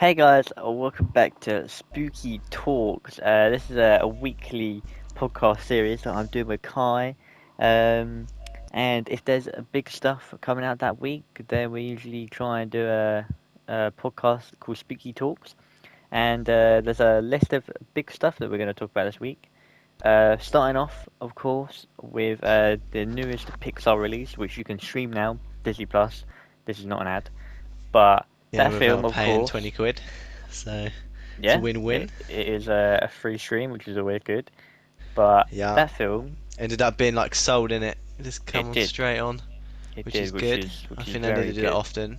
Hey guys, welcome back to Spooky Talks. This is a weekly podcast series that I'm doing with Kai. Um, and if there's a big stuff coming out that week, then we usually try and do a podcast called Spooky Talks. And there's a list of big stuff that we're going to talk about this week. Starting off, of course, with the newest Pixar release, which you can stream now, Disney Plus. This is not an ad, but Yeah, that film, without of paying course. 20 quid. So it's a Yeah, win-win. it is a free stream, which is always good. But Yeah. that film, Ended up being like sold in it. Just it come on did, straight on, it which did, is good. I which is think they need very to do that good. often.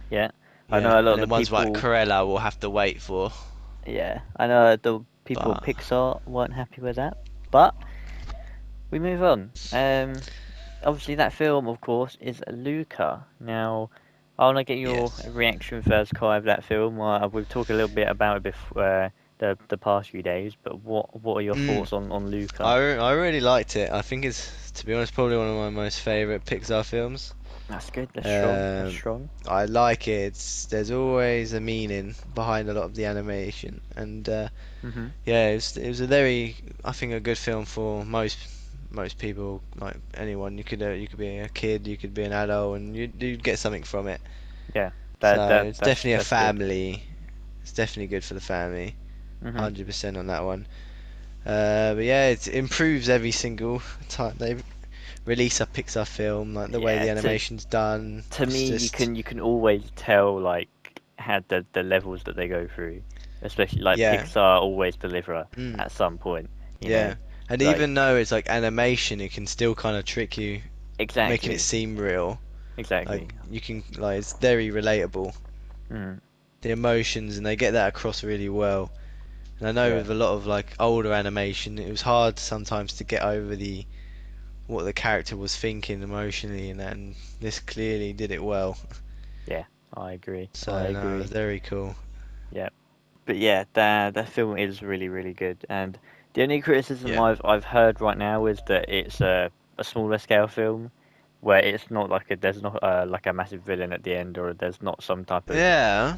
Yeah, I Yeah. know a lot And of the then ones like people. Corella will have to wait for. Yeah, I know the people at But Pixar weren't happy with that. But we move on. Obviously that film, of course, is Luca. Now, I want to get your yes. reaction first, Kai, of that film. We've talked a little bit about it before the past few days, but what are your Mm. thoughts on I, Luca? I really liked it. I think it's, to be honest, probably one of my most favourite Pixar films. That's good. That's strong. That's Um, strong. I like it. There's always a meaning behind a lot of the animation, and Mhm. yeah, it was a very, I think, a good film for most people, like anyone. You could be a kid, you could be an adult, and you'd get something from it. Yeah, So that it's definitely a that's good. family. It's definitely good for the family. Mhm. 100% on that one. But yeah, it improves every single time they release a Pixar film. Like the way Yeah, the animation's done, to it's me, just you can always tell like how the levels that they go through, especially like yeah, Pixar always deliver mm, at some point. You know, yeah. And like even though it's like animation, it can still kind of trick you, making it exactly, seem real. exactly. Like you can like it's very relatable. Mm, The emotions and they get that across really well. And I know yeah, with a lot of like older animation, it was hard sometimes to get over the what the character was thinking emotionally and that, and this clearly did it well. yeah. I agree. I So no, it was agree. very cool. Yeah, but yeah, that film is really good. And the only criticism Yeah. I've heard right now is that it's a smaller scale film where it's not like there's not like a massive villain at the end, or there's not some type of Yeah.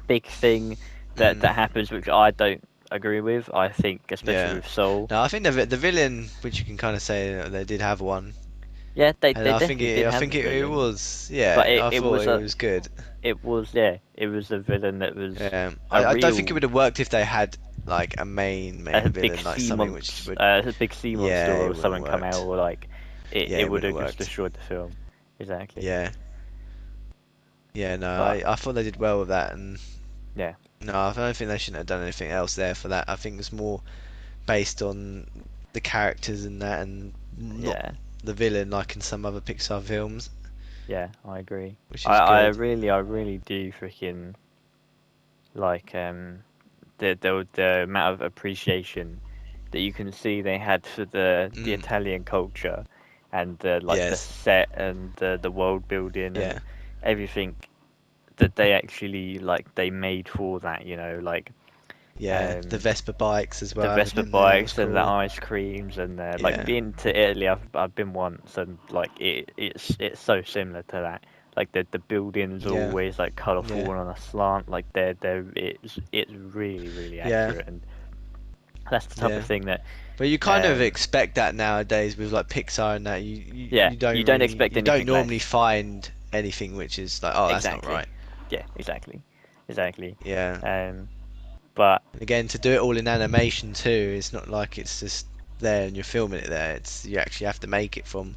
big thing Mm. that happens, which I don't agree with. I think, especially Yeah. with Soul, No, I think the villain, which you can kind of say that they did have one, yeah, and they definitely did I have think a it villain, was yeah. but I it thought was it was good. it was a villain that was a I don't think it real would have worked if they had like a main a big villain, like sea something which monster, would a big sea monster, yeah, or it wouldn't have something come out, worked. or like Yeah, it it would wouldn't have have just worked. destroyed the film. Exactly. Yeah, yeah, no, But I thought they did well with that, and yeah, no, I don't think they shouldn't have done anything else there for that. I think it's more based on the characters and that, and not yeah, the villain like in some other Pixar films, yeah, I agree. which is good. I really do freaking like the amount of appreciation that you can see they had for the Mm, Italian culture, and the like the yes, set and the world building and yeah, everything that they actually like they made for that, like yeah. The um Vespa bikes as the well having Vespa in there was bikes and the cool. ice creams, and like Yeah, being to Italy, I've been once, and like it's so similar to that. Like the buildings are yeah, always like colourful yeah, and on a slant. Like they're it's really yeah, accurate, and that's the type of yeah. thing that But you kind of um expect that nowadays with like Pixar and that yeah, you don't expect you don't anything normally less. find anything which is like, oh, that's not Exactly. right. Yeah, exactly. Yeah. Um, but And again, to do it all in animation too, it's not like it's just there and you're filming it there. It's you actually have to make it from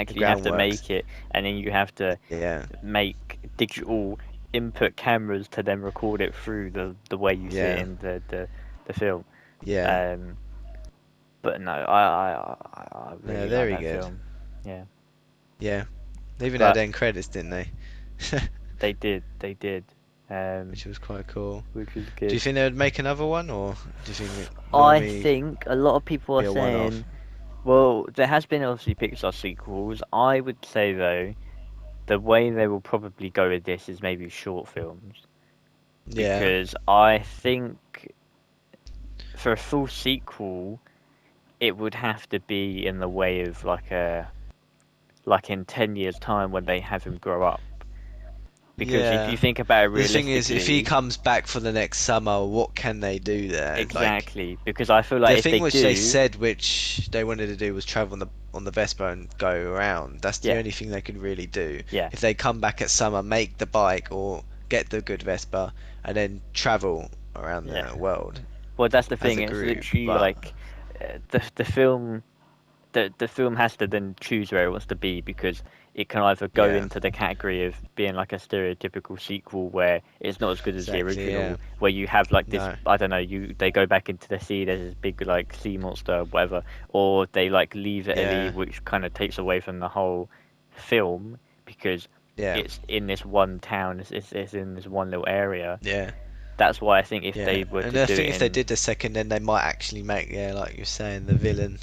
the exactly, you have to groundworks. make it, and then you have to Yeah. make digital input cameras to then record it through the way you see it Yeah. in the film. Yeah. Um, but no, I Yeah, really like very that good. film. Yeah, Yeah. They even had but end credits, didn't they? they did, Which was quite cool. which was Do you good. think they would make another one, or do you think it I normally think a lot of people are be a one-off? saying, well, there has been obviously Pixar sequels. I would say though, the way they will probably go with this is maybe short films, Yeah. because I think for a full sequel, it would have to be in the way of like in 10 years' time when they have him grow up. Because if Yeah. you think about it The thing is, if he realistically, comes back for the next summer, what can they do there? Like, exactly. Because I feel like the if thing they which they do, said, which they wanted to do, was travel on the Vespa and go around. That's the yeah, only thing they could really do. yeah, If they come back at summer, make the bike or get the good Vespa, and then travel around yeah. the world Well, that's the as thing. a It's group. literally But like the film. The film has to then choose where it wants to be because it can either go yeah, into the category of being like a stereotypical sequel where it's not as good as the exactly. Yeah. original, where you have like this, No. I don't know, they go back into the sea, there's this big like sea monster, whatever, or they like leave Italy, Yeah. which kind of takes away from the whole film because Yeah. it's in this one town, it's in this one little area. Yeah. That's why I think if Yeah. they were And to I do think it if they in did the second, then they might actually make, yeah, like you're saying, the villain,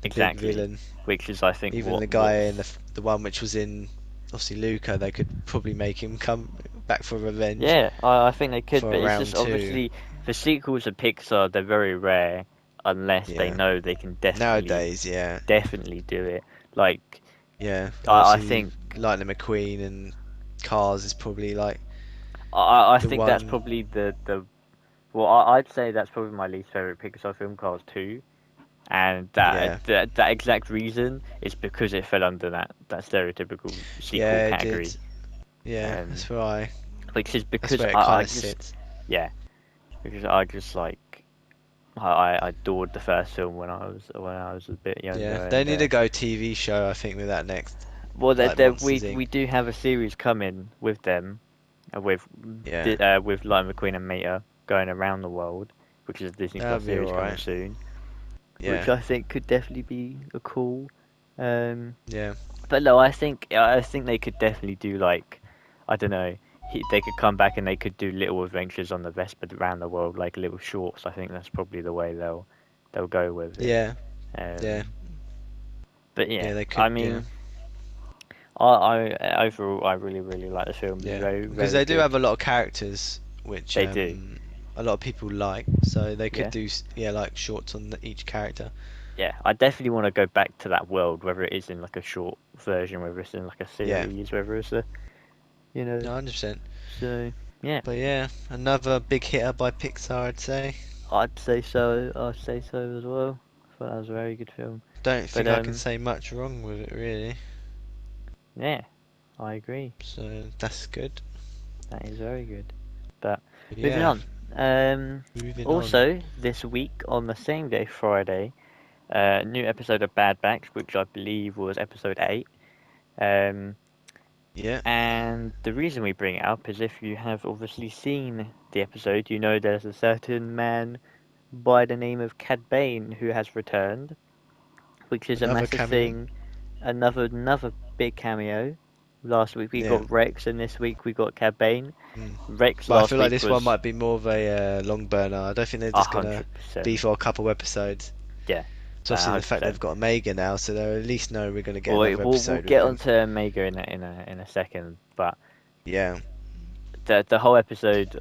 the big exactly, villain. which is I think Even the guy in what's the one which was in obviously Luca, they could probably make him come back for revenge yeah, I think they could, for but it's just round two. obviously the sequels of Pixar, they're very rare unless they Yeah. know they can Nowadays, yeah, definitely do it. Like yeah. I Obviously, think Lightning McQueen and Cars is probably like I the think that's one. probably the well I'd say that's probably my least favorite Pixar film, Cars 2, and Yeah, that exact reason is because it fell under that stereotypical sequel yeah, it did. category, Yeah, um, that's why. which is That's because where it kind I of just sits. yeah because I just like. I adored the first film when I was a bit Yeah, younger, they and need to go TV show. I think with that next, well, like Monsters we Inc. do have a series coming with them, Yeah, with Lightning McQueen and Meta going around the world, which is a Disney Plus that'd be series coming alright. soon, which Yeah, I think could definitely be a cool. Um, yeah, but no, I think they could definitely do like I don't know. They could come back and they could do little adventures on the Vespa around the world, like little shorts. I think that's probably the way they'll go with it. yeah, yeah, Um, but yeah, yeah. They could, I yeah, mean, overall I really like the film. It's yeah, because very they do good. have a lot of characters which They do. a lot of people like. So they could Yeah, do yeah like shorts on each character. yeah. I definitely want to go back to that world, whether it is in like a short version, whether it's in like a Yeah, series, whether it's a you know. no, 100%. So yeah, But yeah, another big hitter by Pixar, I'd say. I'd say so. I'd say so as well. I thought that was a very good film. Don't But think I can say much wrong with it really. yeah, I agree. So that's good. That is very good. But But moving yeah, on. moving on. Also this week on the same day, Friday, new episode of Bad Batch, which I believe was episode 8. Um, Yeah, and the reason we bring it up is if you have obviously seen the episode, you know there's a certain man by the name of Cad Bane who has returned, which is a another massive cameo. thing. Another big cameo. Last week we Yeah. got Rex, and this week we got Cad Bane. Mm. Rex But I last feel like week this one was might be more of a long burner. I don't think they're a just gonna hundred be percent. for a couple episodes. Yeah, So a obviously the hundred fact they've percent. got Omega now, so they at least know we're gonna get Well, another we'll episode with get him. onto Omega in a second, but Yeah. the whole episode,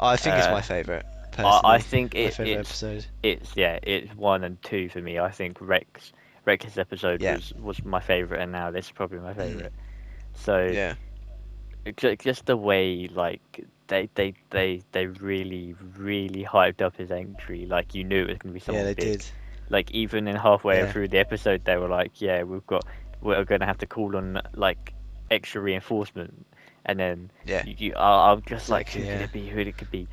I think it's my uh, favourite, I personally. think My favourite episode. it's yeah, it's 1 and 2 for me. I think Rex's episode Yeah. was my favorite, and now this is probably my Mm. favorite. So Yeah. just the way like they really hyped up his entry, like you knew it was gonna be Yeah, someone they big. did. Like even in halfway Yeah. through the episode, they were like, yeah, we're gonna have to call on like extra reinforcement, and then Yeah. I'm just like, Exactly, who could yeah. it be? Who it could be?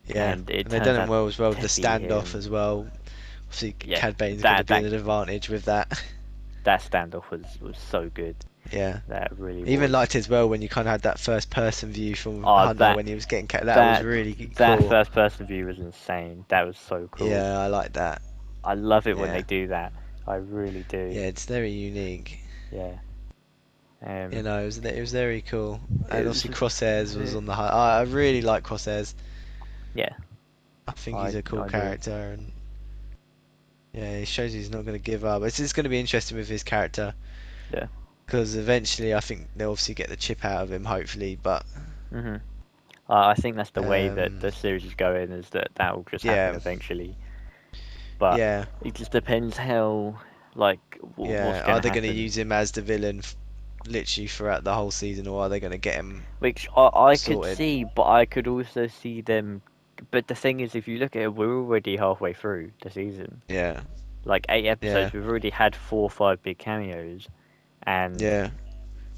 Yeah. And it And they've done turns him out well as well with to the be standoff him. as well. Obviously Yeah, Cad Bane's gonna that be at that an advantage with that. that standoff was so good. Yeah. That really I even was. liked it as well when you kind of had that first person view from Oh, Hunter when he was getting that was that really that cool. first person view was insane. That was so cool. Yeah, I like that. I love it when they Yeah. do that. I really do. Yeah, it's very unique. Yeah. You Um. know, it was very cool. It And was. obviously Crosshairs was on the high. I really like Crosshairs. Yeah. I think he's a cool I do. character, and yeah, he shows he's not going to give up. It's just going to be interesting with his character Yeah. because eventually I think they'll obviously get the chip out of him, hopefully. But Mhm. I think that's the way that um, the series is going. Is that will just happen yeah, eventually. But yeah, it just depends how like what's yeah. Are gonna they going to happen. use him as the villain literally throughout the whole season, or are they going to get him Which I could sorted? see, but I could also see them. But the thing is, if you look at it, we're already halfway through the season. Yeah, Like 8 episodes, yeah, we've already had 4 or 5 big cameos, and yeah.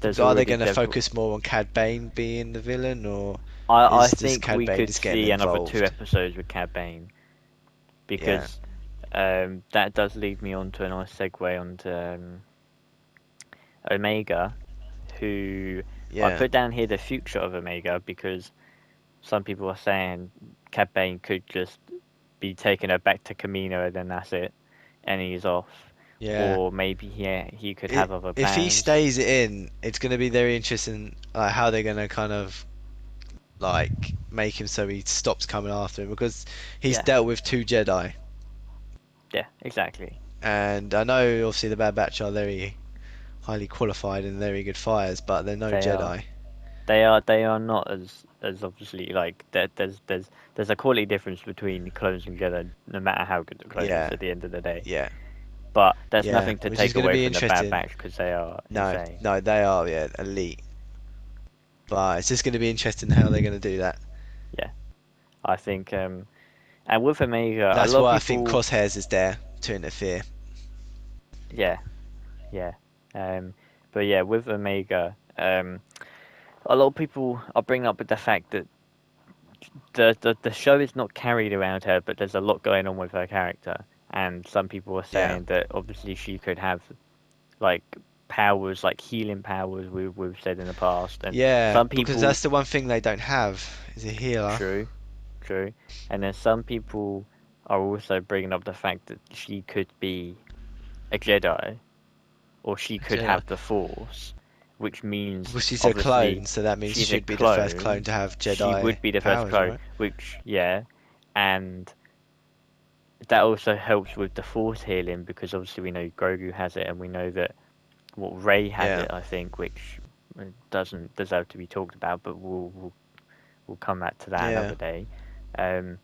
there's Are they already going to there's. focus more on Cad Bane being the villain, or I is just think Cad we Bane could just getting see another two involved? episodes with Cad Bane Yeah, because that does lead me on to a nice segue onto Omega, who I yeah, put down here the future of Omega because some people are saying Cad Bane could just be taking her back to Camino and then that's it, and he's off. yeah. Or maybe he could have other If he plans. stays in, it's going to be very interesting, like how they're going to kind of like make him so he stops coming after him, because he's Yeah, dealt with two Jedi, yeah, exactly. and I know obviously the Bad Batch are very highly qualified and very good fighters, but they're no They are. Jedi. They are not as obviously like there's a quality difference between clones and Jedi, no matter how good the clone is Yeah, at the end of the day. yeah, But that's yeah. nothing to Which is take going to away be from the Bad interesting. Batch because they are No, insane. no, they are, yeah, elite. But it's just going to be interesting how they're going to do that. Yeah, I think and with Omega, a That's lot of why I think people. Crosshairs is there to interfere. Yeah, yeah. Um, but yeah, with Omega, a lot of people are bringing up with the fact that the show is not carried around her, but there's a lot going on with her character, and some people are Yeah, saying that obviously she could have like powers, like healing powers. We've said in the past, and yeah, some because people, that's the one thing they don't have is a healer. true, true, and then some people are also bringing up the fact that she could be a Jedi, or she could Jedi. have the Force, which means Well, she's a obviously clone, so that means she's a she'd be the first clone clone. to have She Jedi would be the first powers, clone, right? which yeah, and that also helps with the Force healing because obviously we know Grogu has it, and we know that Rey has Yeah, it. I think, which doesn't deserve to be talked about, but we'll come back to that yeah, another day. Um,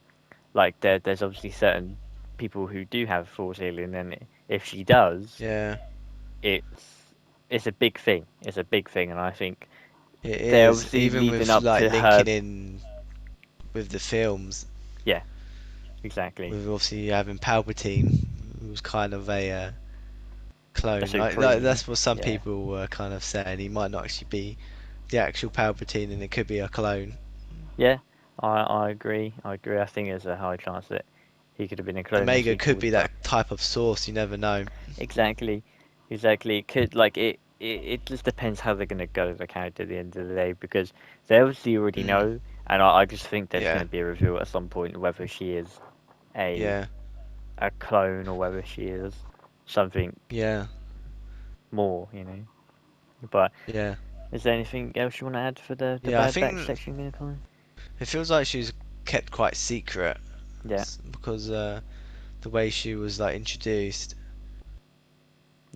like there's obviously certain people who do have Force healing, and if she does, yeah. it's a big thing. It's a big thing, and I think It they're is. obviously Even leading with up like to her. linking in with the films, Yeah, exactly. with obviously having Palpatine, who was kind of a A clone. Like supreme. that's what some Yeah, people were kind of saying. He might not actually be the actual Palpatine, and it could be a clone. yeah. I agree. I agree. I think there's a high chance that he could have been a clone in the Omega could sequels, be but that type of source. You never know. exactly, exactly. It could like it just depends how they're gonna go with the character at the end of the day because they obviously already Mm, know, and I just think there's yeah, gonna be a reveal at some point whether she is a yeah, a clone or whether she is something yeah, more, you know. But yeah, is there anything else you want to add for the yeah. I Bad Batch think section, Colin? it feels like she's kept quite secret Yeah, because the way she was like introduced.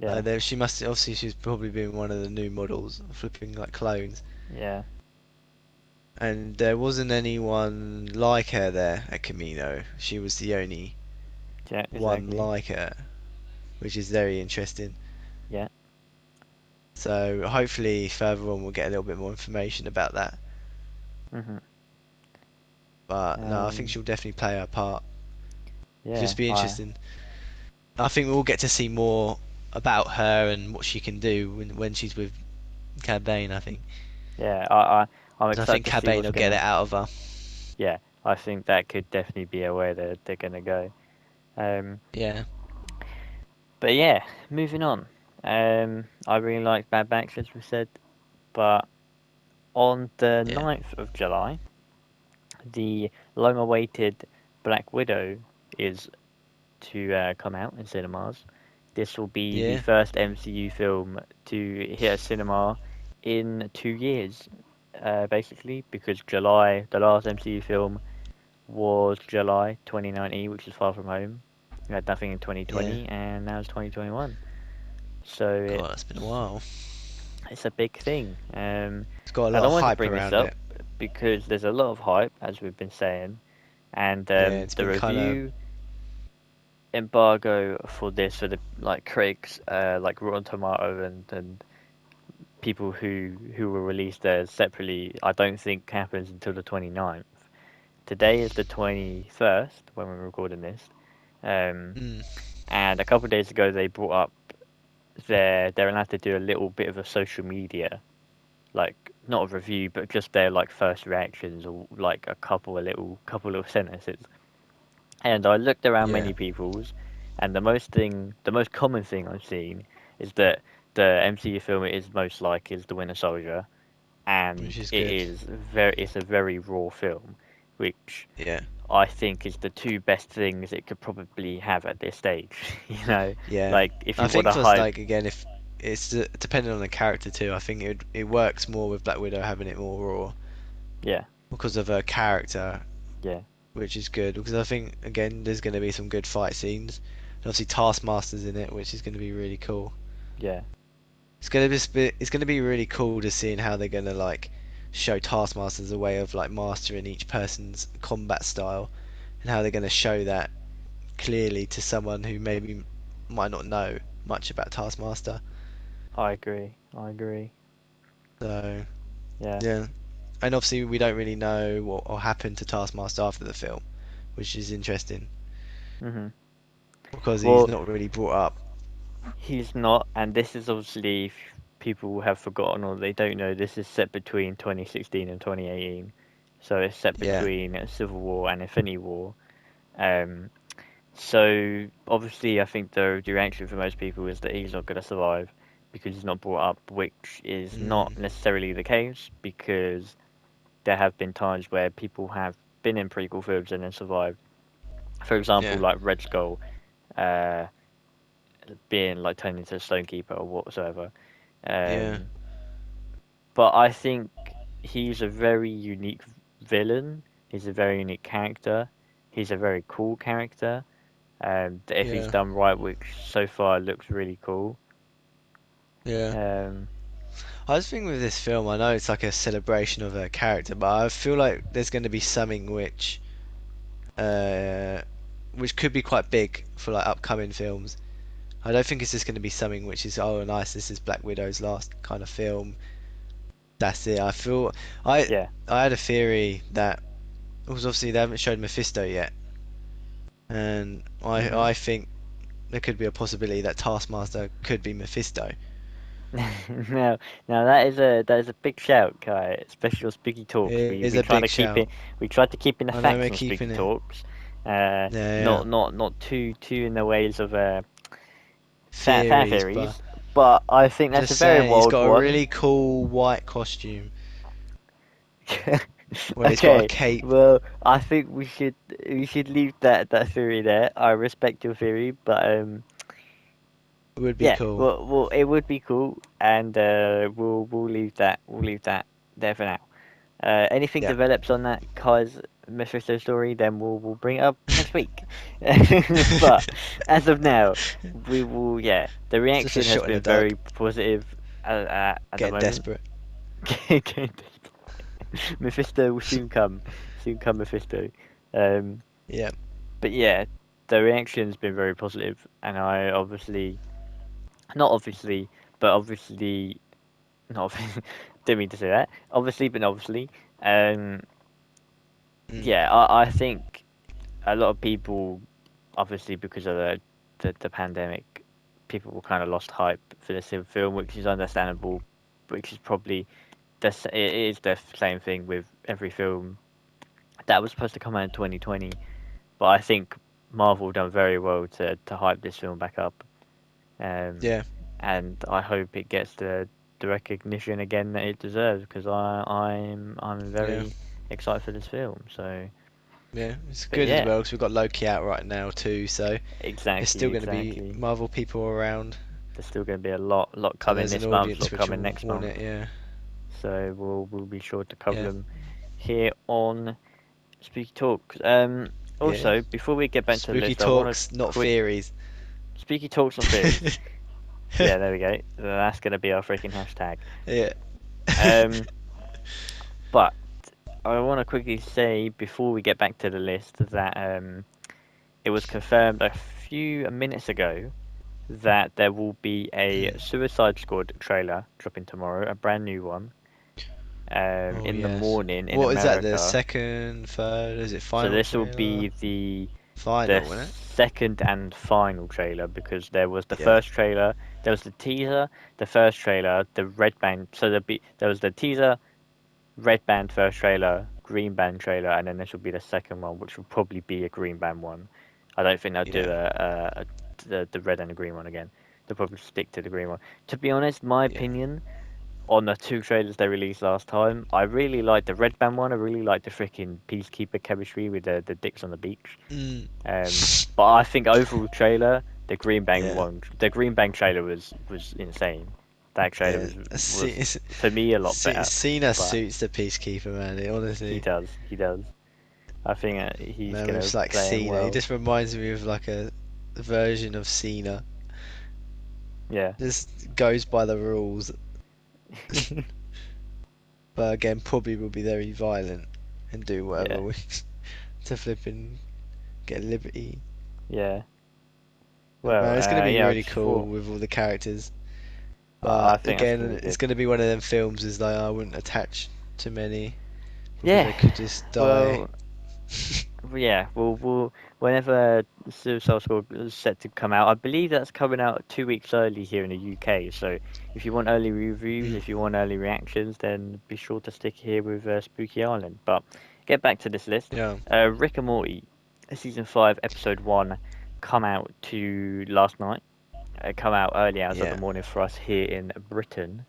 yeah, She must obviously she's probably been one of the new models, flipping like clones, yeah, and there wasn't anyone like her there at Camino. She was the only yeah, one exactly. like her, which is very interesting. Yeah. So hopefully further on we'll get a little bit more information about that. Mhm. But no, I think Um. she'll definitely play her part. It'll just Yeah. be interesting. I think we'll get to see more about her and what she can do when she's with Cad Bane, I think. Yeah. I'm 'Cause I excited think to Cad see Bane what's will get it gonna. out of her. Yeah. I think that could definitely be a way that they're gonna go. Um. Yeah, But yeah, moving on. I really like Bad Batch as we said, but on the yeah, 9th of July, the long-awaited Black Widow is to come out in cinemas. This will be the yeah. first MCU film to hit a cinema in 2 years, basically, because the last MCU film was July 2019, which is Far From Home. We had nothing in Yeah. 2020, and now it's 2021. So God, that's been a while. it's a big thing. It's got a I lot don't of want to hype bring this around up it. because there's a lot of hype, as we've been saying, and Yeah, it's the been kind of review embargo for this for the like critics like Rotten Tomato and people who were released separately, I don't think happens until the 29th. Today is the 21st when we're recording this. Um, Mm, and a couple of days ago they brought up they're allowed to do a little bit of a social media, like not a review, but just their like first reactions or like a couple of sentences. And I looked around yeah, many people's, and the most common thing I've seen is that the MCU film it is most like is The Winter Soldier, and which is it good. is it's a very raw film, which Yeah, I think is the two best things it could probably have at this stage. You know, yeah. like if I you want think to for hype, like again, if it's depending on the character too. I think it works more with Black Widow having it more raw yeah, because of her character, yeah, which is good. Because I think again, there's going to be some good fight scenes. And obviously, Taskmaster's in it, which is going to be really cool. yeah, It's going to be really cool to seeing how they're going to like show Taskmaster as a way of like mastering each person's combat style, and how they're going to show that clearly to someone who maybe might not know much about Taskmaster. I agree, I agree, So yeah, yeah, and obviously we don't really know what will happen to Taskmaster after the film, which is interesting mhm. because he's Well, not really brought up. he's not, and this is obviously if people have forgotten or they don't know. This is set between 2016 and 2018, so it's set Yeah, between Civil War and Infinity War. Um, so obviously, I think the reaction for most people is that he's not going to survive because he's not brought up, which is not mm, necessarily the case because there have been times where people have been in prequel films and then survived. For example, yeah, like Red Skull, uh, being like turned into a Stonekeeper or whatsoever. yeah, Um, but I think he's a very unique villain. He's a very unique character. He's a very cool character. If he's yeah, done right, which so far looks really cool. yeah. Um, I was thinking with this film, I know it's like a celebration of her character, but I feel like there's going to be something uh, which could be quite big for like upcoming films. I don't think it's just going to be something which is oh nice, this is Black Widow's last kind of film. That's it. I yeah. I had a theory that because obviously they haven't showed Mephisto yet, and hmm I think there could be a possibility that Taskmaster could be Mephisto. now, now that is a big shout, Kai. Especially on Spooky Talks. It is We a try big to keep shout. it. We try to keep in the I know facts we're on Spooky keeping it. Talks. Yeah, yeah. Not too in the ways of fan Theories, but theories. But I think I'm that's a just very saying he's wild got a one. really cool white costume where he's got a Okay, cape. well, I think we should leave that theory there. I respect your theory, but It would be yeah, cool. well, it would be cool, and we'll leave that there for now. Anything Yeah. develops on that Kai's Mephisto story, then we'll bring it up next week. But as of now, we will. Yeah, the Just a reaction has shot in the been dark. very positive at the Getting moment. desperate. Mephisto will soon come Mephisto. Um, Yeah. but yeah, the reaction's been very positive, and I obviously, not obviously, but obviously, not obviously, didn't mean to say that. Obviously, but not obviously. Um, Mm. yeah, I think a lot of people, obviously because of the pandemic, people were kind of lost hype for this film, which is understandable, which is probably it is the same thing with every film that was supposed to come out in 2020. But I think Marvel done very well to hype this film back up, um, Yeah. and I hope it gets the recognition again that it deserves because I'm Yeah. very excited for this film. So, Yeah. It's but good as yeah, well because we've got Loki out right now too, so there's exactly, still going to be exactly. Marvel people around. There's still going to be a lot So coming there's an this month, audience lot which coming will next want month. it, yeah. So we'll be sure to cover Yeah. them here on Spooky Talks. Yeah. Also, before we get back to the Spooky list, I want to talks, not quick theories. Spooky Talks on theories. Yeah, there we go. That's gonna be our freaking hashtag. Yeah. Um, but I want to quickly say before we get back to the list that it was confirmed a few minutes ago that there will be a Mm. Suicide Squad trailer dropping tomorrow, a brand new one, Oh in the yes. morning in What is that? The America. second, third? Is it So final this will trailer? be the Final, isn't it? second and final trailer because there was the Yeah. first trailer, there was the teaser, the first trailer, the red band. So there was the teaser, red band first trailer, green band trailer, and then this will be the second one, which will probably be a green band one. I don't think they'll do Yeah. the red and the green one again. They'll probably stick to the green one. To be honest, my Yeah. opinion on the two trailers they released last time, I really liked the red band one. I really liked the freaking peacekeeper chemistry with the dicks on the beach. Mm. But I think overall trailer, Yeah. the Green Bang trailer was insane. That trailer Yeah. was for me a lot better. Cena But suits the Peacekeeper, man. he Honestly, does, he does. I think he's man, gonna it's like play him Cena. He well. just reminds me of like a version of Cena. Yeah. Just goes by the rules, but again, probably will be very violent and do Yeah, whatever to flipping get liberty. yeah. But Well, man, it's gonna be yeah. I really just cool thought with all the characters. I But think that's gonna again, be it's good. gonna be one of them films is like I wouldn't attach to many because Yeah. they could just die. Well, yeah. We'll whenever Suicide Squad is set to come out, I believe that's coming out 2 weeks early here in the UK. So if you want early reviews, Mm, if you want early reactions, then be sure to stick here with Spooky Island. But get back to this list. yeah, Rick and Morty, season 5, episode 1, come out to last night. Come out early hours of the yeah, morning for us here in Britain.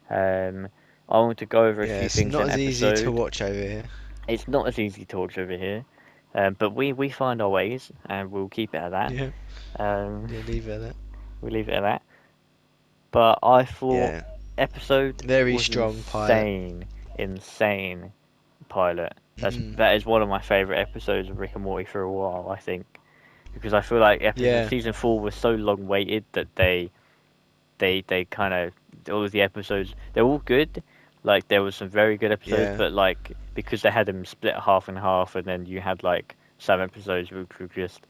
Um, I want to go over a yeah. few It's things not in as easy to episode. watch over here. It's not as easy to watch over here, but we find our ways, and we'll keep it at that. Yeah, Um, yeah. Leave it at that. we'll leave it at that. But I thought Yeah, episode very was strong pilot. insane pilot. Mm, That is one of my favorite episodes of Rick and Morty for a while, I think, because I feel like episode yeah, season 4 was so long waited that they kind of all of the episodes they're all good. Like there was some very good episodes, yeah, but like because they had them split half and half, and then you had like some episodes which were just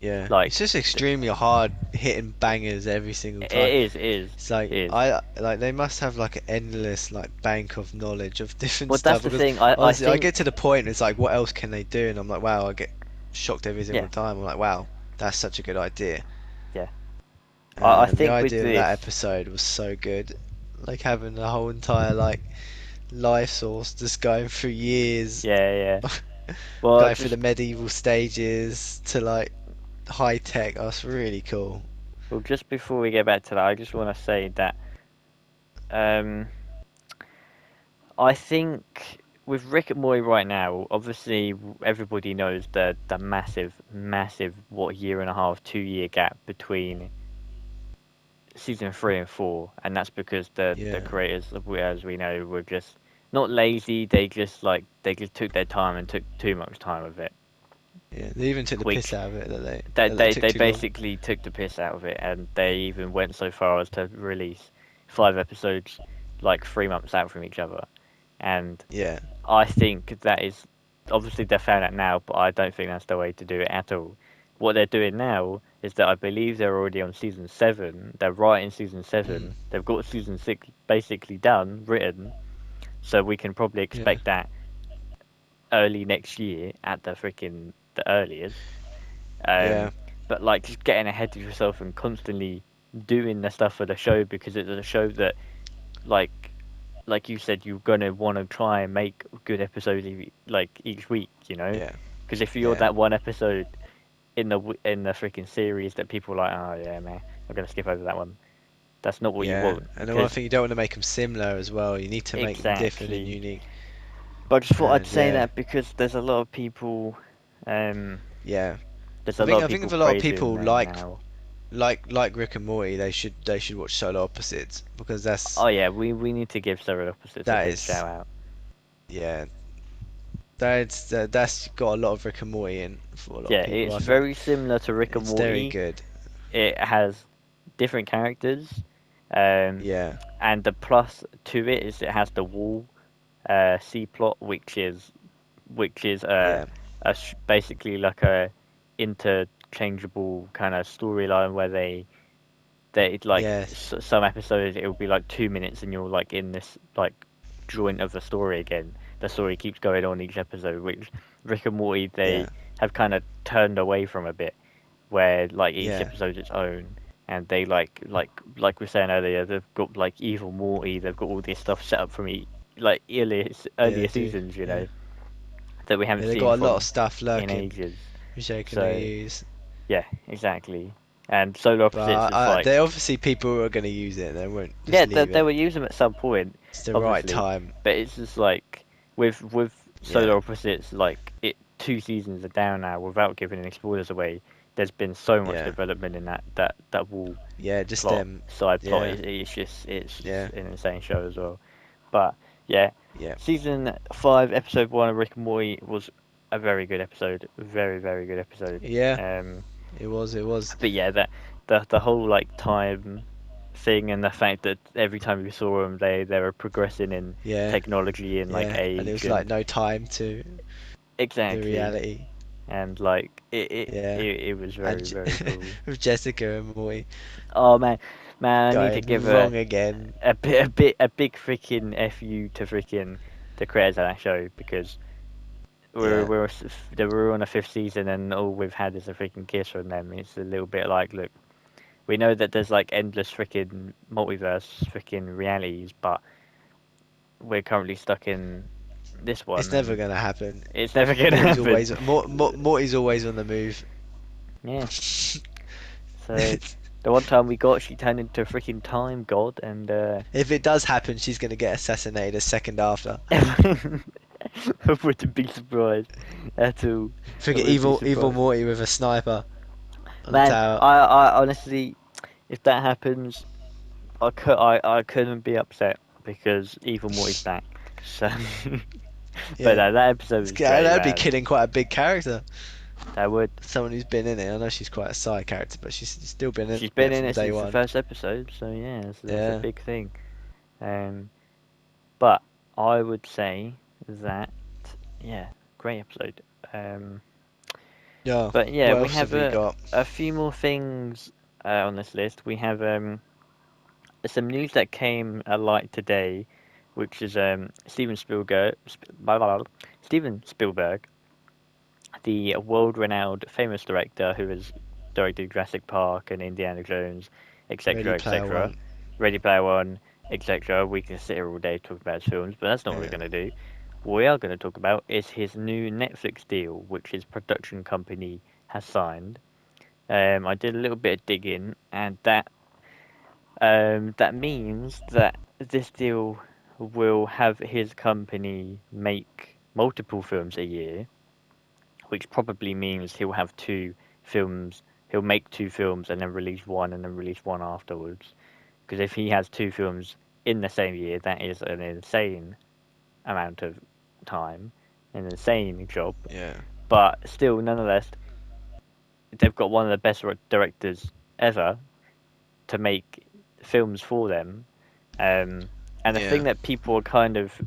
yeah. like It's just extremely hard hitting bangers every single time. it is, It's like it is. I like they must have like an endless like bank of knowledge of different But that's stuff the because thing. I honestly I think get to the point it's like what else can they do and I'm like wow I get shocked every yeah, single time I'm like wow that's such a good idea yeah. I and the think with idea of this, that episode was so good like having the whole entire like life source just going through years yeah, yeah. Well, going through the medieval stages to like high tech that's really cool. just before we get back to that, I just want to say that um I think with Rick and Morty right now, obviously everybody knows the massive what year and a half, 2 year gap between season 3 and 4, and that's because the Yeah, creators, as we know, were just not lazy. They just took their time and took too much time with it, yeah they even took the piss which out of it they that they they, took they too long. basically took the piss out of it, and they even went so far as to release 5 episodes like 3 months out from each other, and Yeah, I think that is obviously they found out now, but I don't think that's the way to do it at all. What they're doing now is that I believe they're already on season 7. They're writing season mm, 7. They've got season 6 basically done, written, so we can probably yeah. expect that early next year at the earliest. Yeah, Um, but like just getting ahead of yourself and constantly doing the stuff for the show because it's a show that like like you said, you're gonna want to try and make good episodes like each week, you know? yeah, Because if you're yeah, that one episode in the freaking series that people are like, oh yeah, man, I'm gonna skip over that one. That's not what you yeah. want And the one because thing you don't want to make them similar as well. You need to make them different and exactly. unique. But I just thought I'd And say yeah, that because um, yeah. there's a lot of I think people if a lot of praising people them now. like Rick and Morty, they should watch Solar Opposites because Oh yeah, we need to give Solar Opposites a that big is shout out. yeah that's got a lot of Rick and Morty in for a lot of Yeah, people. it's I think very similar to Rick and it's very Morty. good. It has different characters, um, Yeah, and the plus to it is it has the wall C plot, which is basically like a interchangeable kind of storyline where they They like Yeah, some episodes it'll be like 2 minutes and you're like in this like joint of the story again. The story keeps going on each episode, which Rick and Morty yeah, they have kind of turned away from a bit, where like each yeah, episode's its own, and they like we were saying earlier, they've got like evil Morty, they've got all this stuff set up from like yeah. earlier They do. seasons, Yeah, that we yeah. haven't They seen got a lot of from stuff in lurking, ages. which they're gonna So use. yeah, exactly. And Solar Opposites But is like, there obviously people who are gonna use it. They won't just yeah, leave they it. will use them at some point, It's the right obviously, time. but it's just like with Yeah, Solar Opposites, like 2 seasons are down now without giving any spoilers away. There's been so much yeah, development in that wall yeah. Just plot, them. side plot. Yeah, It's just yeah, an insane show as well. But yeah, yeah, season 5, episode 1 of Rick and Morty was a very good episode, very good episode. yeah. Um, It was. It was. but yeah, that the whole like time thing and the fact that every time you saw them, they were progressing in Yeah, technology and like yeah. And it age was like and no time to the exactly, reality. and like Yeah, it was and very cool. with Jessica and Morty Oh man, I need to going give wrong again. a big freaking fu to freaking the creators of that show, because Yeah, we're on a fifth season and all we've had is a freaking kiss from them. It's a little bit like, look, we know that there's like endless freaking multiverse freaking realities, but we're currently stuck in this it's one, never and gonna happen. it's never gonna happen. Morty's always on the move. Yeah. So the one time we got, she turned into a freaking time god, and If it does happen, she's gonna get assassinated a second after. I wouldn't be surprised at all. I Figure wouldn't be evil surprised. Morty with a sniper on the Man, tower. I honestly, if that happens, I couldn't be upset because Evil Morty's back. So, but Yeah, no, that episode was great, that'd be man. killing quite a big character. That would. Someone who's been in it. I know she's quite a side character, but she's still been in She's been it in from it day since the one. first episode, so yeah, it's a Yeah. big thing. Um, but I would say that yeah, great episode. Yeah. But yeah, What we else have have we got? a few more things on this list. We have some news that came alight today, which is Steven Spielberg, the world-renowned famous director who has directed Jurassic Park and Indiana Jones, Ready etc., Player etc., One. Ready Player One, etc. We can sit here all day talking about his films, but that's not what we're Yeah. going to do. What we are going to talk about is his new Netflix deal, which his production company has signed. I did a little bit of digging, and that means that this deal will have his company make multiple films a year, which probably means he'll have two films. He'll make two films and then release one and then release one afterwards. Because if he has two films in the same year, that is an insane amount of time, an insane job. Yeah. But still, nonetheless, they've got one of the best directors ever to make films for them. And the Yeah. thing that people are kind of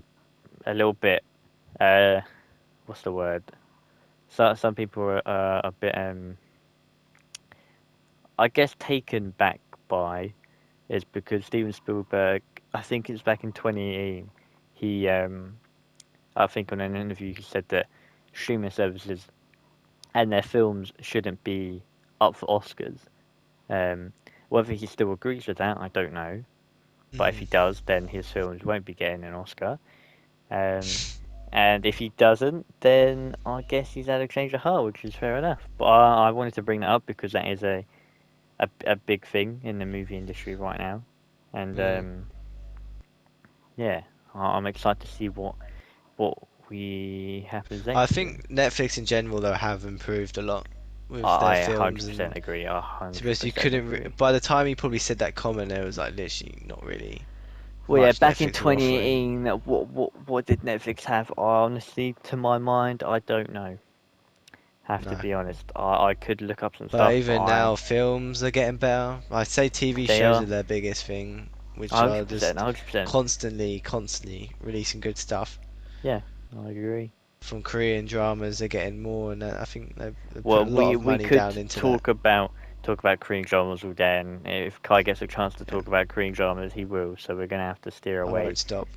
a little bit, uh, what's the word? So some people are a bit, I guess, taken back by is because Steven Spielberg, I think it's back in 2018, he, I think on an interview he said that streaming services and their films shouldn't be up for Oscars. Um, whether he still agrees with that, I don't know. But if Mm. he does, then his films won't be getting an Oscar. Um, and if he doesn't, then I guess he's had a change of heart, which is fair enough. But I wanted to bring that up because that is a big thing in the movie industry right now. And Mm. yeah, I'm excited to see what we happens I next. think Netflix in general though have improved a lot with their I films 100% and agree. to be honest, you 100% couldn't. agree. By the time he probably said that comment, there was like literally not really Well, yeah, much back in Netflix was offering. 2018, what did Netflix have? Honestly, to my mind, I don't know. Have to No. be honest. I could look up some But stuff, but even now, films are getting better. I'd say TV they shows are are their biggest thing, which are 100%, just 100%. constantly releasing good stuff. Yeah, I agree. From Korean dramas, they're getting more, and I think they put Well, a lot of we money could down into that. talk about talk about Korean dramas all day, and if Kai gets a chance to Yeah. talk about Korean dramas, he will. So we're gonna have to steer I away. won't stop.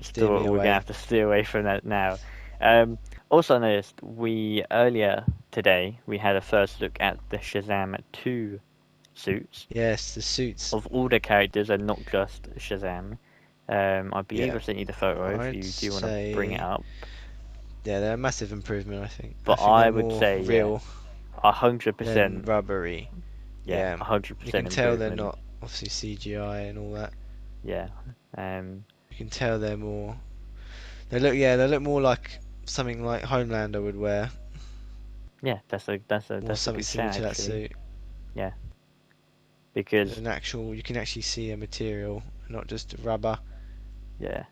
Steer Still, me we're gonna away. have to steer away from that now. Um, Also noticed we earlier today we had a first look at the Shazam 2 suits Yes, the suits. of all the characters and not just Shazam. I believe Yeah, I sent you the photo if I'd you do want to bring it say up. yeah, they're a massive improvement. I But think they're I would more say, yeah, real a hundred than percent, rubbery. yeah, Yeah, a hundred you percent can tell they're improvement. not obviously CGI and all that. Yeah, um, You can tell they're more. They look more like something like Homelander would wear, yeah, or that's a something good similar shout to that actually. suit. Yeah, because An actual, you can actually see a material, not just rubber. yeah,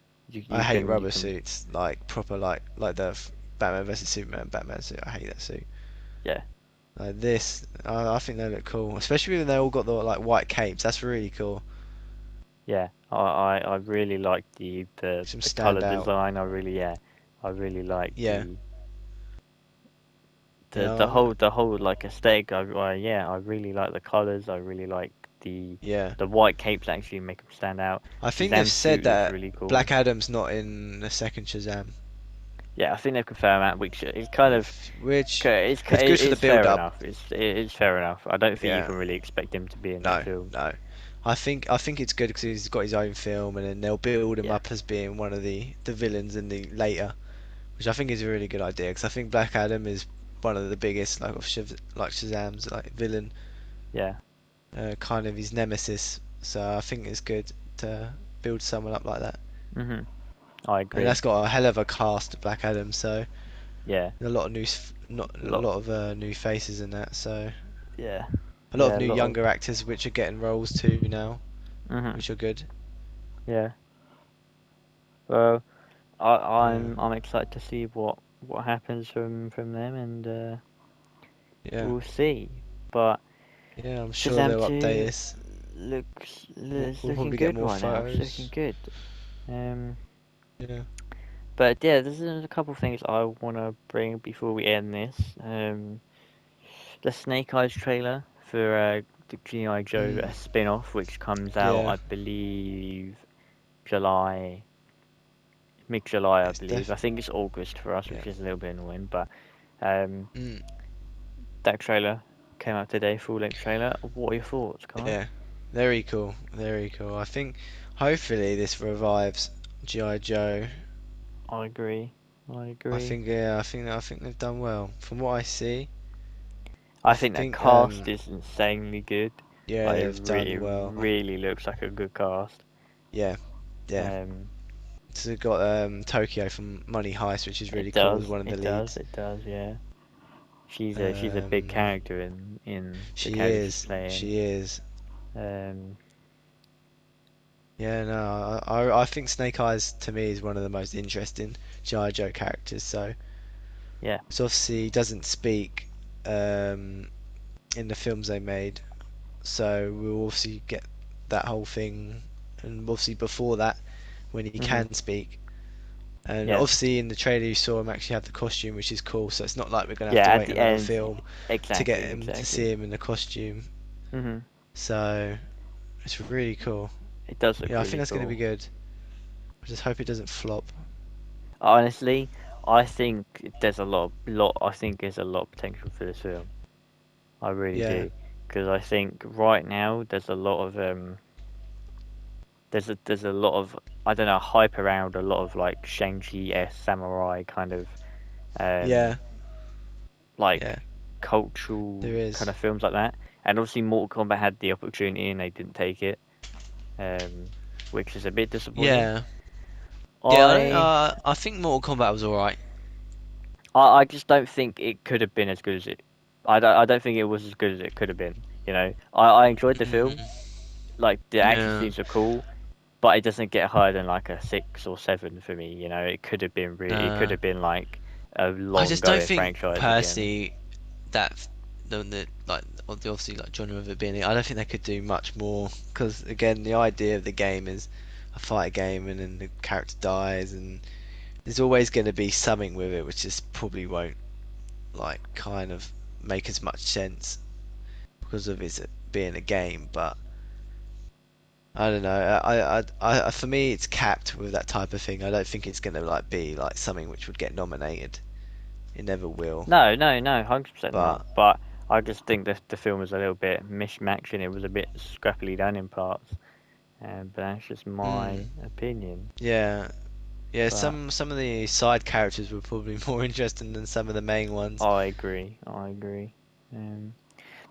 I you hate can rubber suits, like proper, like the Batman versus Superman Batman suit. I hate that suit. yeah. Like this, I think they look cool, especially when they all got the like white capes. That's really cool. Yeah, I really like Makes them the stand color out. design. I really yeah, I really like Yeah, the yeah, the whole like aesthetic. Yeah, I really like the colors. I really like yeah. the white capes actually make them stand out. I think they've Shazam's said suit looks that really cool. Black Adam's not in the second Shazam, Yeah, I think they've confirmed that, which is kind of which it's good it for the is fair build-up. enough. It is fair enough. I don't think you Yeah, can really expect him to be in that no, film. no. I think it's good because he's got his own film, and then they'll build him Yeah, up as being one of the villains in the later, which I think is a really good idea because I think Black Adam is one of the biggest like Shazam's like villain, yeah. kind of his nemesis. So I think it's good to build someone up like that, Mhm. I and agree. that's got a hell of a cast, Black Adam. So Yeah, a lot of not a lot. lot of new faces in that. So Yeah, a lot of yeah. A new lot of. younger actors which are getting roles too now, Mhm. which are good. Yeah. Well, Yeah, I'm excited to see what happens from them, and yeah, we'll see. But yeah. I'm sure Shazam they'll update 2 this. it's We'll looking probably get good more right now. It's looking photos. good. Um, Yeah. but yeah, there's a couple of things I want to bring before we end this. The Snake Eyes trailer for the G.I. Joe Mm, spin-off, which comes out, yeah. I believe, July, mid-July, I It's believe. I def. think it's August for us, Yeah. which is a little bit annoying, but um, Mm, that trailer came out today, full-length trailer. What are your thoughts, Kai? yeah. Very cool. Very cool. I think hopefully this revives G.I. Joe. I agree. I I agree. think yeah. I think they've done well from what I see. I I think that think cast is insanely good. yeah Like they've it done well. really looks like a good cast. Yeah. Yeah. Um, So they've got Tokyo from Money Heist, which is really cool as one of the leads. it does, yeah. She's a big Um, character in the she character she's is. playing. She is. Um, Yeah, no, I think Snake Eyes to me is one of the most interesting G.I. Joe characters. yeah, So obviously he doesn't speak um, in the films they made, so we'll obviously get that whole thing, and obviously before that when he mhm, can speak, and yeah, obviously in the trailer you saw him actually have the costume, which is cool. So it's not like we're gonna have yeah. to At wait the another end, film to get exactly, him to see exactly. him in the costume. Mhm. So it's really cool. It does look Yeah, I think really that's gonna be cool. good. I just hope it doesn't flop. Honestly, I think there's a lot. I think there's a lot of potential for this film. I really Yeah, do, because I think right now there's a lot of there's a lot of I don't know hype around a lot of like Shang-Chi S samurai kind of um yeah, yeah. like There cultural kind is. of films like that. And obviously Mortal Kombat had the opportunity and they didn't take it, which is a bit disappointing. Yeah. Yeah, I I think Mortal Kombat was alright. I just don't think it could have been as good as it. I don't think it was as good as it could have been. You know, I enjoyed the film. Mm, Like the action yeah. scenes are cool, but it doesn't get higher than like a 6 or 7 for me. You know, it could have been it could Uh, have been like a I long just don't going think franchise again. personally that the like obviously like genre of it being I don't think they could do much more because again the idea of the game is a fighter game and then the character dies and there's always going to be something with it which just probably won't like kind of make as much sense. because of it being a game, but I don't know. For me, it's capped with that type of thing. I don't think it's gonna like be like something which would get nominated. It never will. No, no, no, 100% not. But But I just think that the film was a little bit mishmash and it was a bit scrappily done in parts. But that's just mm, my opinion. yeah, yeah. But Some of the side characters were probably more interesting than some of the main ones. I agree. I agree. Um,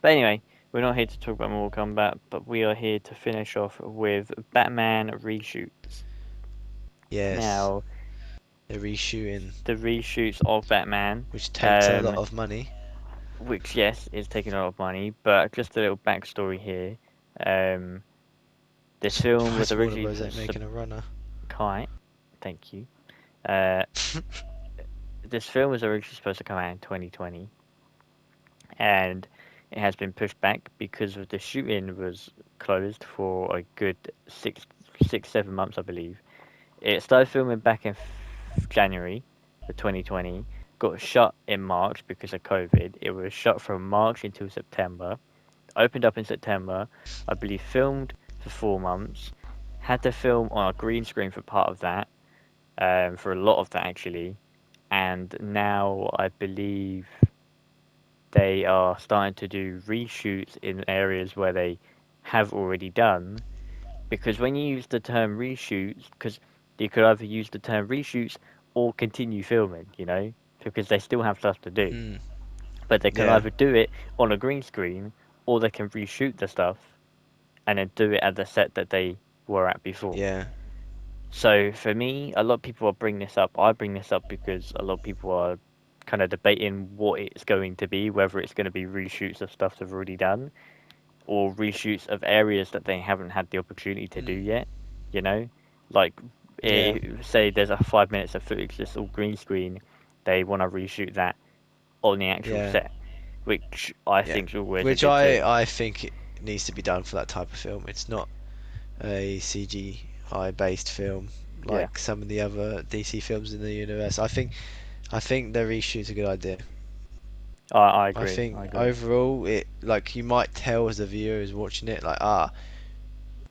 but anyway, we're not here to talk about Mortal Kombat, but we are here to finish off with Batman reshoots. Yes, Now, they're reshooting, the reshoots of Batman, which takes a lot um, of money. which yes is taking a lot of money, but just a little backstory here. Um, this film was Surprised Warner originally Bros. for Ain't making a runner. Sp00ky. Thank you. Uh, this film was originally supposed to come out in 2020, and it has been pushed back because of the shooting was closed for a good 7 months, I believe. It started filming back in January of 2020, got shot in March because of COVID. It was shot from March until September, opened up in September, I believe filmed for 4 months, had to film on a green screen for part of that, for a lot of that actually, and now I believe they are starting to do reshoots in areas where they have already done. Because when you use the term reshoots, because you could either use the term reshoots or continue filming, because they still have stuff to do. Hmm. But they can Yeah. either do it on a green screen or they can reshoot the stuff and then do it at the set that they were at before. Yeah. So for me, a lot of people are bringing this up. I bring this up because a lot of people are kind of debating what it's going to be, whether it's going to be reshoots of stuff they've already done or reshoots of areas that they haven't had the opportunity to do Hmm. yet. You know, like Yeah. say there's a 5 minutes of footage that's all green screen, they want to reshoot that on the actual Yeah. set, which I Yeah. think is always a Which good thing. I think it needs to be done for that type of film. It's not a CGI based film Yeah, like some of the other DC films in the universe. I think the reshoot's a good idea. I I agree. I think agree. overall it like you might tell as a viewer who's watching it like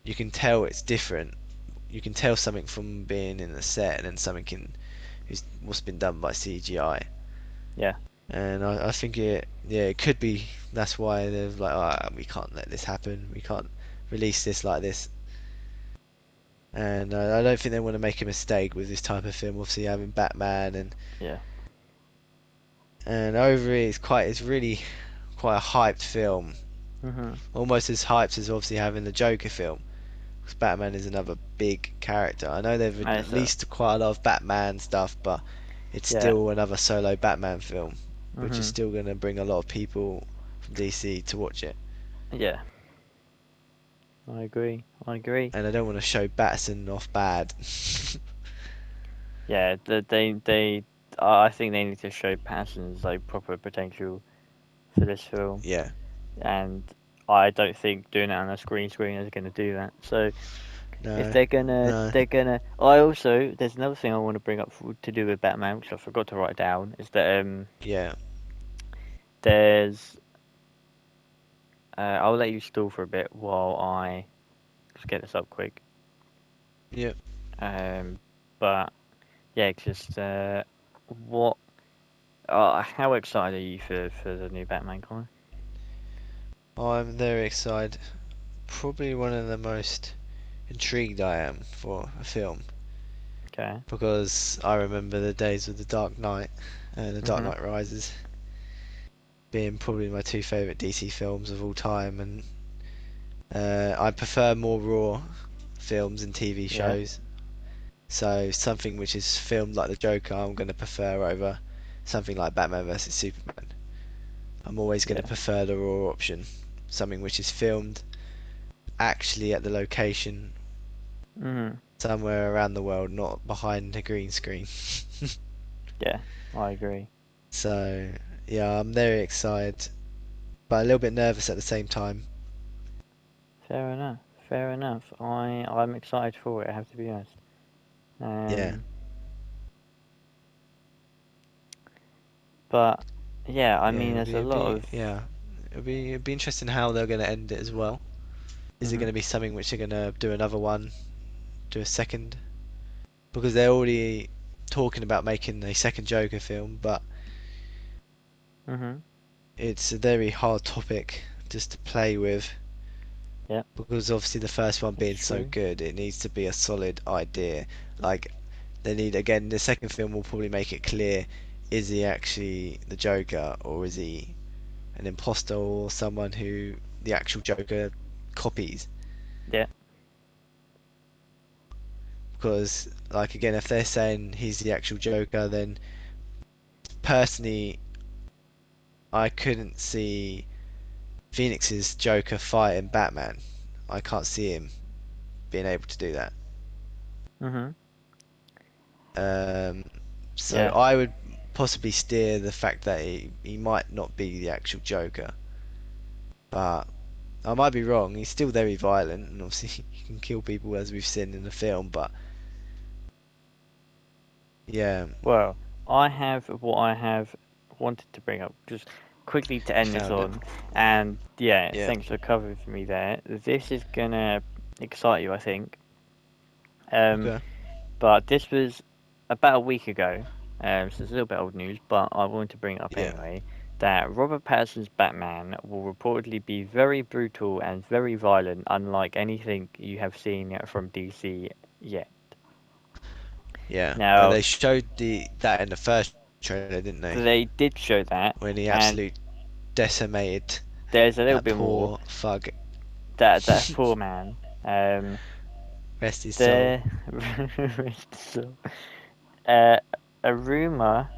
you can tell it's different. You can tell something from being in the set and then something is what's been done by CGI. Yeah. And I think it could be that's why they're like we can't let this happen. We can't release this like this. And I don't think they want to make a mistake with this type of film. Obviously having Batman Yeah. and over it's really quite a hyped film. Mhm. Almost as hyped as obviously having the Joker film. Because Batman is another big character. I know they've And released quite a lot of Batman stuff, but it's yeah. still another solo Batman film, which is Mhm. still going to bring a lot of people from DC to watch it. Yeah. I agree. I agree. And I don't want to show Batson off bad. Yeah. They. I think they need to show Pattinson's like proper potential for this film, Yeah. and I don't think doing it on a screen is going to do that. So if No. they're gonna, No. they're gonna. I also there's another thing I want to bring up to do with Batman, which I forgot to write down, is that Yeah. there's I'll let you stall for a bit while I just get this up quick. Yeah. But yeah, just what how excited are you for the new Batman comic? I'm very excited. Probably one of the most intrigued I am for a film Okay. because I remember the days of The Dark Knight and The Dark Mhm. Knight Rises being probably my two favorite DC films of all time, and I prefer more raw films and TV Yeah. shows. So something which is filmed like the Joker, I'm going to prefer over something like Batman vs Superman. I'm always going to Yeah. prefer the raw option, something which is filmed actually at the location Mhm. somewhere around the world, not behind a green screen. Yeah. I agree. So yeah, I'm very excited, but a little bit nervous at the same time. Fair enough. Fair enough. I'm excited for it. I have to be honest. Yeah, Um. But yeah, I yeah, mean, there's a lot of yeah. It'll be interesting how they're going to end it as well. Is it Mhm. going to be something which they're going to do another one, do a second? Because they're already talking about making a second Joker film, but Mhm. it's a very hard topic just to play with. Yeah, Because obviously the first one that's being so true. good, it needs to be a solid idea. Like they need again, the second film will probably make it clear: is he actually the Joker, or is he an imposter, or someone who the actual Joker copies? Yeah. Because like again, if they're saying he's the actual Joker, then personally, I couldn't see Phoenix's Joker fighting Batman. I can't see him being able to do that. Mhm. Um, so Yeah. I would possibly steer the fact that he might not be the actual Joker, but I might be wrong. He's still very violent, and obviously he can kill people as we've seen in the film. But yeah, Well, I have what I have wanted to bring up just quickly to you end this found it. on, and yeah, Yeah. thanks for covering for me there. This is gonna excite you, I think. Um, Okay. but this was about a week ago, so it's a little bit old news, but I wanted to bring it up Yeah. anyway. That Robert Pattinson's Batman will reportedly be very brutal and very violent, unlike anything you have seen from DC yet. Yeah. Now, They showed the that in the first trailer, didn't they? they did show that, When he and absolutely decimated there's a little that bit more. poor thug. That poor man. Um, Rest his soul. there, so, uh, a rumor,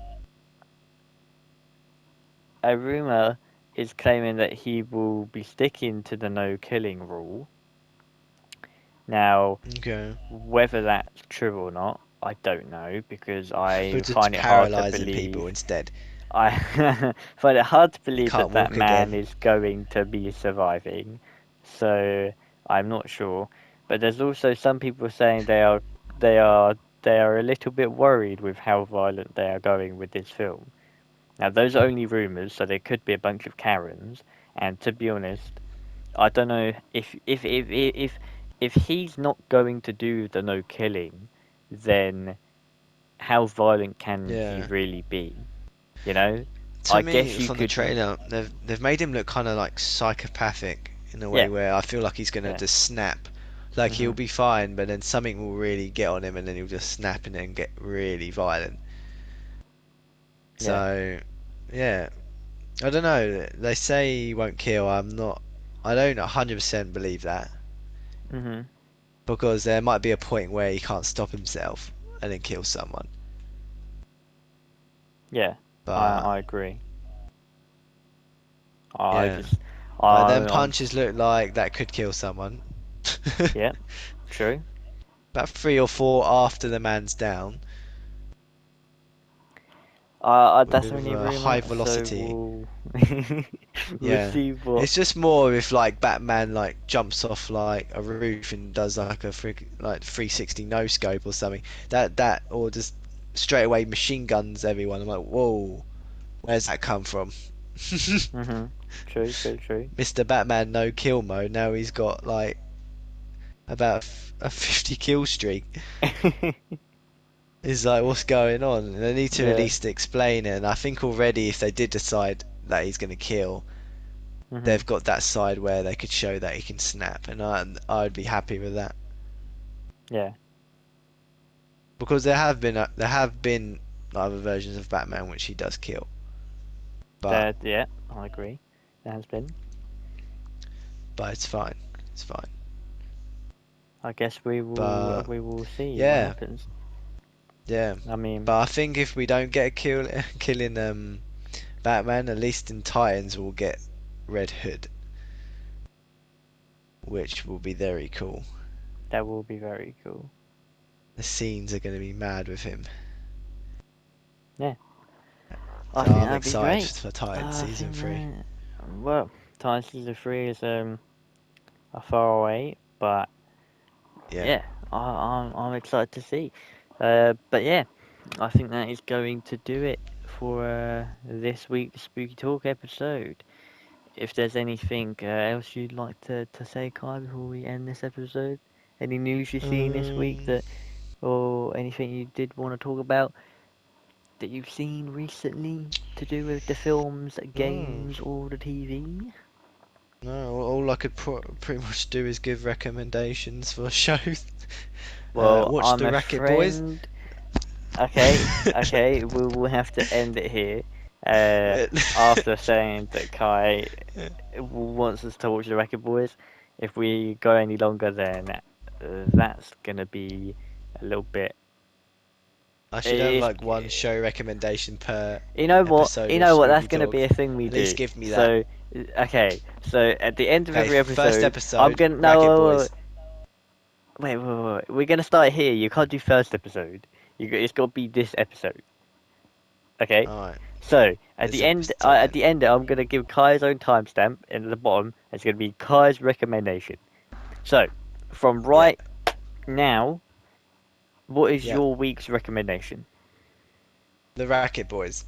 a rumor is claiming that he will be sticking to the no killing rule. Now, Okay. whether that's true or not, I don't know because I But just find it hard to paralyzing people believe. instead. I find it hard to He believe that can't that walk man again. is going to be surviving. So I'm not sure. But there's also some people saying they are they are a little bit worried with how violent they are going with this film. Now those are only rumours, so there could be a bunch of Karens. And to be honest, I don't know if he's not going to do the no killing, then how violent can he Yeah. really be? You know, To I me, guess you from the could. trailer, they've made him look kind of like psychopathic in a way Yeah, where I feel like he's gonna yeah. just snap. Like he'll Mhm. be fine, but then something will really get on him, and then he'll just snap and then get really violent. Yeah. So, yeah, I don't know. They say he won't kill. I don't 100% believe that Mhm. because there might be a point where he can't stop himself and then kill someone. Yeah. But I agree. I yeah, just like them I'm punches look like that could kill someone. yeah. True. About three or four after the man's down That's with only a a high rumor, so velocity. we'll we'll Yeah, see what. it's just more if like Batman like jumps off like a roof and does like a like 360 no scope or something. That or just straight away machine guns everyone. I'm like, whoa, where's that come from? Mhm. True. True. True. Mr. Batman no kill mode. Now he's got like about a 50 kill streak. It's like, what's going on? They need to at Yeah. least explain it. And I think already, if they did decide that he's going to kill, Mhm. they've got that side where they could show that he can snap, and I'd be happy with that Yeah. because there have been other versions of Batman which he does kill, but That yeah. I agree. There has been. it's fine, it's fine. I guess But we will see what yeah, happens. yeah. I mean, But I think if we don't get a killing Batman, at least in Titans we'll get Red Hood, which will be very cool. that will be very cool. The scenes are going to be mad with him. Yeah. I So think I'm that'd be excited great. for Titan I season think 3. that well, time season three is are far away, but Yeah. yeah, I'm excited to see. But yeah, I think that is going to do it for this week's Spooky Talk episode. if there's anything else you'd like to say, Kai, before we end this episode, any news you've seen this week Um, that, or anything you did want to talk about that you've seen recently to do with the films, no, games, or the TV? no. All I could pretty much do is give recommendations for shows. Well, Watch I'm The a Racket Boys. friend. Okay, okay, we will have to end it here. Uh, After saying that Kai wants us to watch the Record Boys, if we go any longer, then that's gonna be a little bit. I should have It's, like one show recommendation per you know what? episode You of know what? That's Spooky gonna be Talks. a thing we At least do. give me that. So, okay. So at the end of Okay, every first episode, I'm episode, gonna Racket no. Boys. Wait. We're gonna start here. You can't do first episode. It's got to be this episode. Okay. Alright, So this episode at then. the end, I'm gonna give Kai's own timestamp, and at the bottom, it's gonna be Kai's recommendation. So, from Yeah, right now, what is yeah. your week's recommendation? The Racket Boys.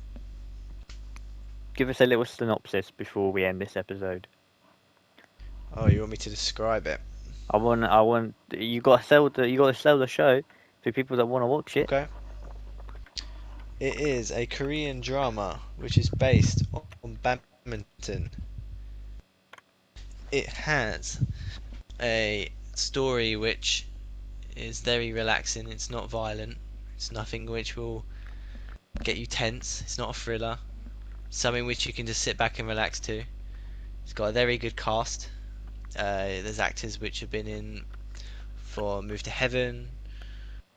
Give us a little synopsis before we end this episode. Oh, you want me to describe it? I want. You gotta sell the show to people that want to watch it. Okay. It is a Korean drama which is based on badminton. It has a story which is very relaxing. It's not violent. It's nothing which will get you tense. It's not a thriller. Something which you can just sit back and relax to. It's got a very good cast. There's actors which have been in for Move to Heaven.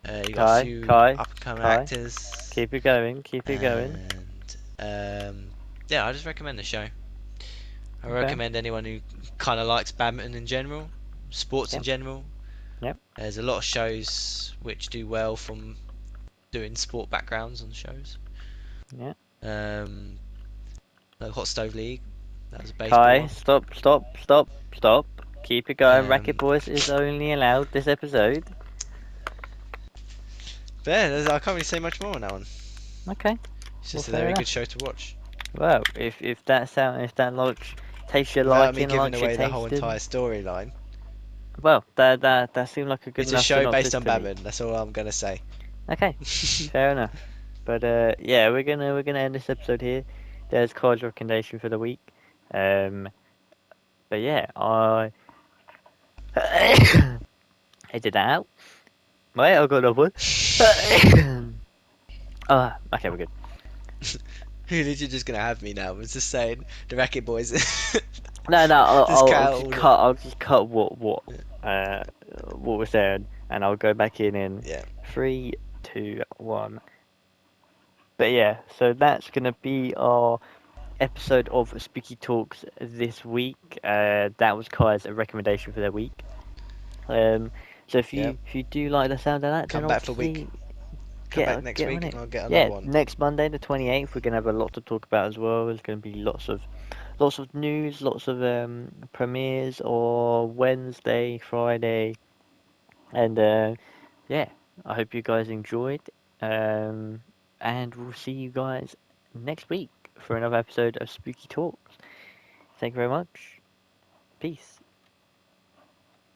You got a Kai, few Kai, up and coming Kai. actors, Keep it going. Keep it going. and yeah, I just recommend the show. I Okay. recommend anyone who kind of likes badminton in general, sports in Yep. general. Yep. There's a lot of shows which do well from doing sport backgrounds on shows. Yeah. Um, like Hot Stove League, that was a baseball Kai, one. stop. Keep it going. Racket Um, Boys is only allowed this episode. but yeah, I can't really say much more on that one. Okay. It's Well, just a fair very enough. good show to watch. Well, if that like tastes your Without me liking, giving likes your away the whole tasting, entire storyline, well, that seemed like a good it's a enough show synopsis based on to me. badminton. That's all I'm gonna say. Okay, fair enough. But yeah, we're gonna end this episode here. There's Kai's recommendation for the week. Um, but yeah, I edit that out. Wait, I got another one. Okay, we're good. Who did you just gonna have me now? I was just saying the Racket Boys. No, Just I'll just cut what was there, and I'll go back in yeah. 3, 2, 1. But yeah, so that's gonna be our episode of Spooky Talks this week. That was Kai's recommendation for the week. So Yeah. if you do like the sound of that, then Come back for a week. obviously Come back next get on week it. and I'll get another Yeah, one. next Monday, the 28th, we're gonna have a lot to talk about as well. There's gonna be lots of news, lots of premieres, or Wednesday, Friday, and yeah, I hope you guys enjoyed. And we'll see you guys next week for another episode of Spooky Talks. Thank you very much. Peace.